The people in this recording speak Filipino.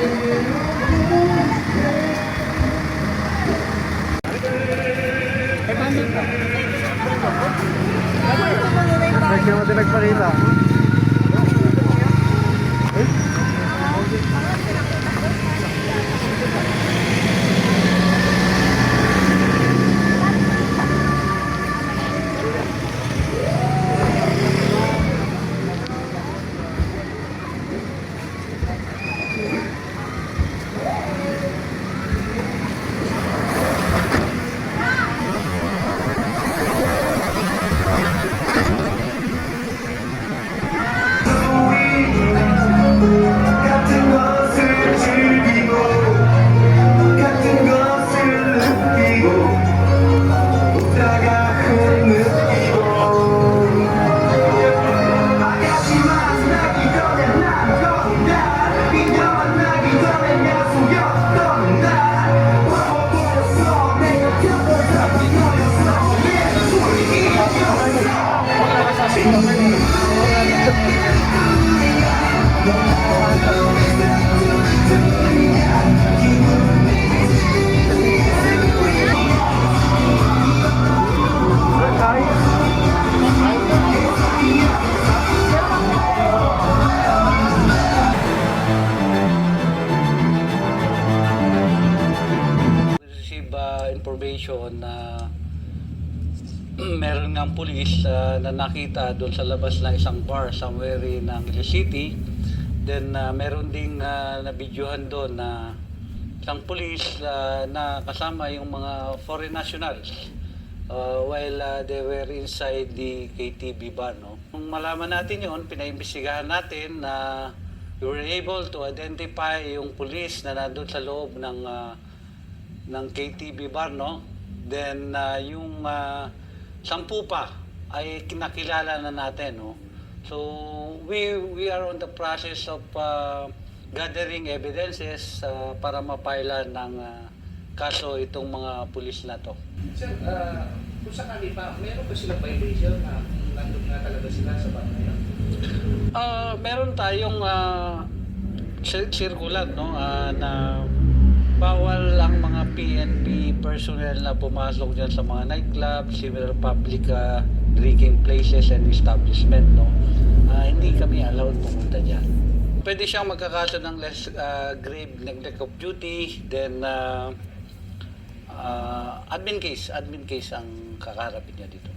Hindi mo din nagpakita. 같은 것을 즐기고 같은 것을 느끼고 웃다가 흐느끼고 아가씨만 나기 전에 난 건다 인형만 나기 전에 야수였던 날 바보였어 내가 곁을 잡기 너였어 내 소리 Receive information na meron ng pulis na nakita doon sa labas ng isang bar somewhere in Angeles City. Then meron ding nabidyohan doon na isang pulis na kasama yung mga foreign nationals while they were inside the KTV bar. No? Nung malaman natin yun, pinaimbestigahan natin na we were able to identify yung pulis na nandun sa loob ng KTV bar. No? Then yung 10 pa ay kinakilala na natin. No? So we are on the process of gathering evidences para mapailan ng kaso itong mga pulis na to. Sir, kung sakali pa, meron ba silang violation na nandun nga talaga sila sa bar na yun? Meron tayong circular, no, na bawal ang mga PNP personnel na pumasok dyan sa mga nightclub, similar public drinking places and establishment. No? Hindi kami allowed pumunta dyan. Pwede siyang magkakaso ng less grave neglect of duty, then admin case ang kakarapin niya dito.